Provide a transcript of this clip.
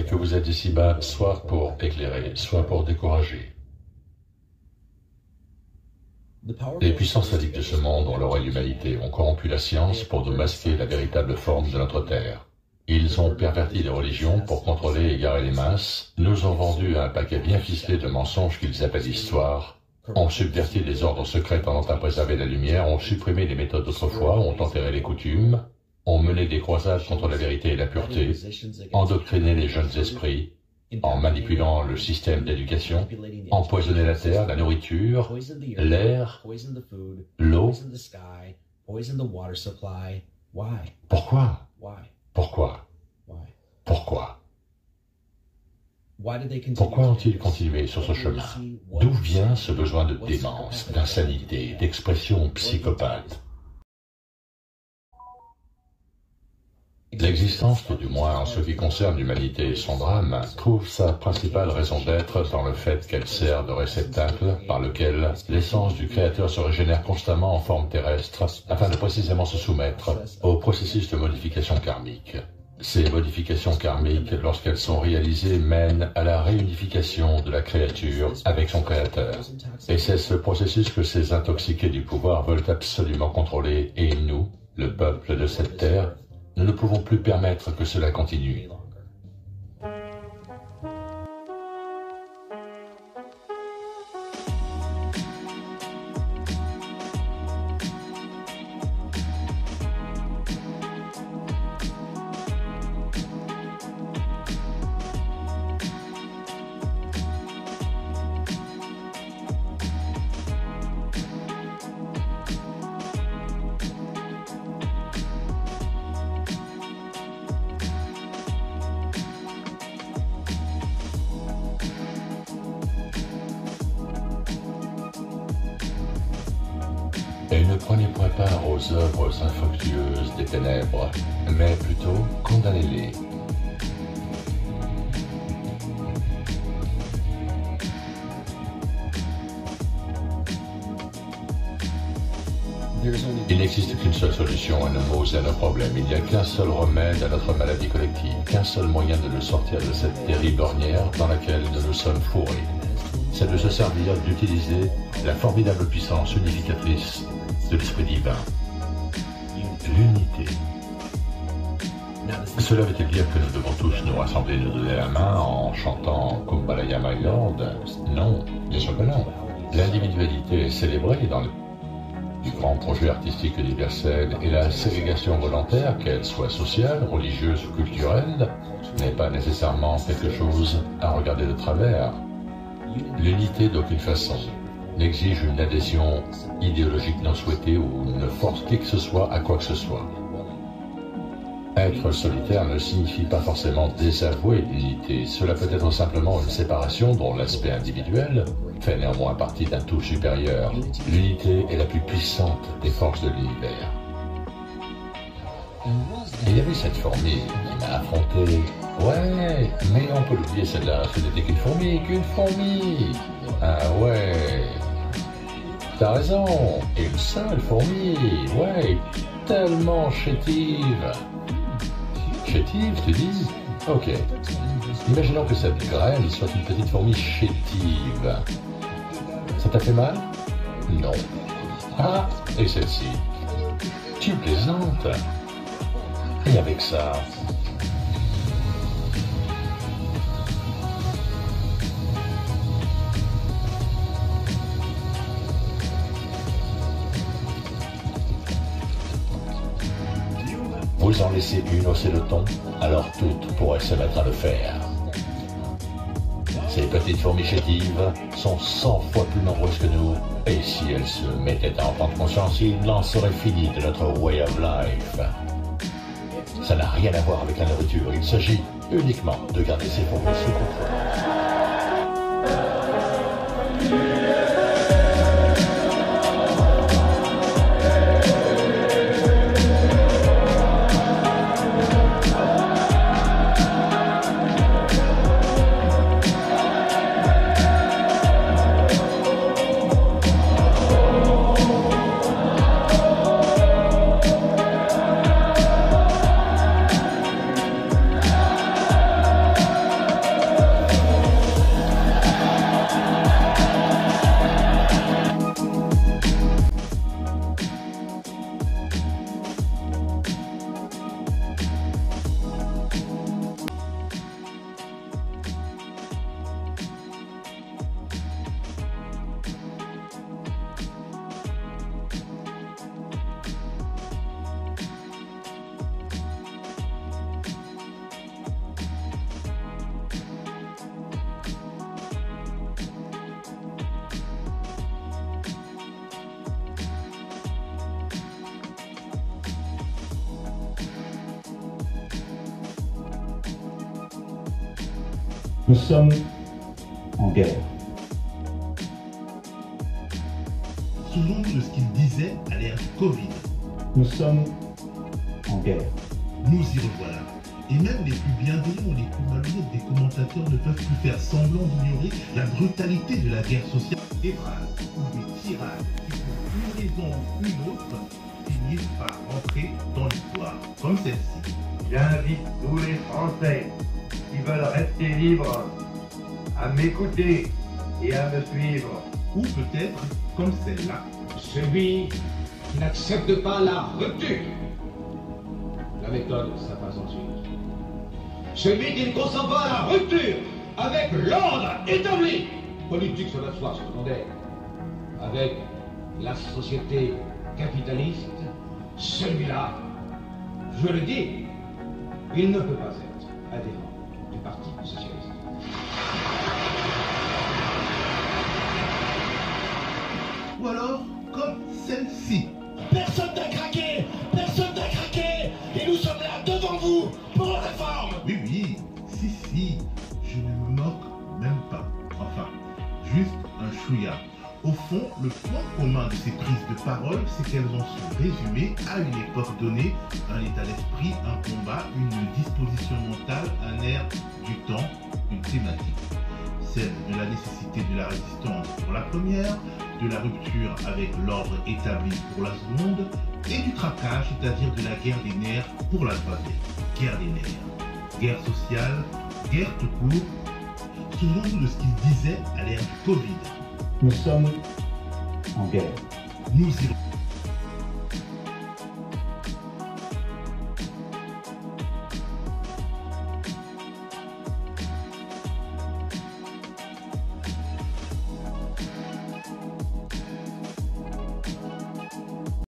que vous êtes ici-bas soit pour éclairer, soit pour décourager. Les puissances sadiques de ce monde, dont l'oreille l'humanité, ont corrompu la science pour nous masquer la véritable forme de notre Terre. Ils ont perverti les religions pour contrôler et égarer les masses, nous ont vendu un paquet bien ficelé de mensonges qu'ils appellent histoire, ont subverti les ordres secrets tendant à préserver la lumière, ont supprimé les méthodes d'autrefois, ont enterré les coutumes, ont mené des croisades contre la vérité et la pureté, endoctriné les jeunes esprits, en manipulant le système d'éducation, empoisonné la terre, la nourriture, l'air, l'eau. Pourquoi? Pourquoi? Pourquoi? Pourquoi ont-ils continué sur ce chemin? D'où vient ce besoin de démence, d'insanité, d'expression psychopathe? L'existence, tout du moins en ce qui concerne l'humanité et son drame, trouve sa principale raison d'être dans le fait qu'elle sert de réceptacle par lequel l'essence du Créateur se régénère constamment en forme terrestre afin de précisément se soumettre au processus de modification karmique. Ces modifications karmiques, lorsqu'elles sont réalisées, mènent à la réunification de la créature avec son Créateur. Et c'est ce processus que ces intoxiqués du pouvoir veulent absolument contrôler, et nous, le peuple de cette terre, nous ne pouvons plus permettre que cela continue. Et ne prenez point part aux œuvres infructueuses des ténèbres, mais plutôt condamnez-les. Il n'existe qu'une seule solution à nos maux et à nos problèmes. Il n'y a qu'un seul remède à notre maladie collective, qu'un seul moyen de nous sortir de cette terrible ornière dans laquelle nous nous sommes fourrés. C'est de se servir, d'utiliser la formidable puissance unificatrice de l'Esprit divin. L'unité. Cela veut-il dire que nous devons tous nous rassembler et nous donner la main en chantant Kumbhalaya My Lord? Non, bien sûr que non. L'individualité est célébrée dans le grand projet artistique universel et la ségrégation volontaire, qu'elle soit sociale, religieuse ou culturelle, n'est pas nécessairement quelque chose à regarder de travers. L'unité d'aucune façon n'exige une adhésion idéologique non souhaitée ou ne force qui que ce soit à quoi que ce soit. Être solitaire ne signifie pas forcément désavouer l'unité. Cela peut être simplement une séparation dont l'aspect individuel fait néanmoins partie d'un tout supérieur. L'unité est la plus puissante des forces de l'univers. Et il y avait cette fourmi qui m'a affronté. Ouais, mais on peut l'oublier celle-là, ce n'était qu'une fourmi, Ah ouais, t'as raison, une seule fourmi, ouais, tellement chétive. Chétive, tu dis? Ok. Imaginons que cette graine soit une petite fourmi chétive. Ça t'a fait mal? Non. Ah, et celle-ci? Tu plaisantes? Et avec ça? Vous en laissez une hausser le ton, alors toutes pourraient se mettre à le faire. Ces petites fourmis chétives sont 100 fois plus nombreuses que nous, et si elles se mettaient à en prendre conscience, il en serait fini de notre way of life. Ça n'a rien à voir avec la nourriture, il s'agit uniquement de garder ces fourmis sous contrôle. Nous sommes en guerre. Souvenons-nous de ce qu'il disait à l'ère du Covid. Nous sommes en guerre. Nous y revoilà. Et même les plus bienveillants ou les plus malhonnêtes des commentateurs ne peuvent plus faire semblant d'ignorer la brutalité de la guerre sociale. Des phrases ou des tirades qui, pour une raison ou une autre, finissent par rentrer dans l'histoire, comme celle-ci. J'invite tous les Français qui veulent rester libres à m'écouter et à me suivre. Ou peut-être comme celle-là. Celui qui n'accepte pas la rupture. La méthode, ça passe ensuite. Celui qui ne consent pas à la rupture avec l'ordre établi. Politique, cela soit secondaire. Avec la société capitaliste, celui-là, je le dis, il ne peut pas être adhérent du Parti socialiste. Ou alors, comme celle-ci. Personne n'a craqué! Personne n'a craqué! Et nous sommes là devant vous pour la réforme! Oui, si, je ne me moque même pas. Enfin, juste un chouïa. Au fond, le point commun de ces prises de parole, c'est qu'elles ont su résumer à une époque donnée un état d'esprit, un combat, une disposition mentale, un air du temps, une thématique. Celle de la nécessité de la résistance pour la première, de la rupture avec l'ordre établi pour la seconde, et du craquage, c'est-à-dire de la guerre des nerfs pour la troisième. Guerre des nerfs. Guerre sociale, guerre tout court. Souvenons-nous de ce qu'il disait à l'ère du Covid. Nous sommes en guerre. Nous y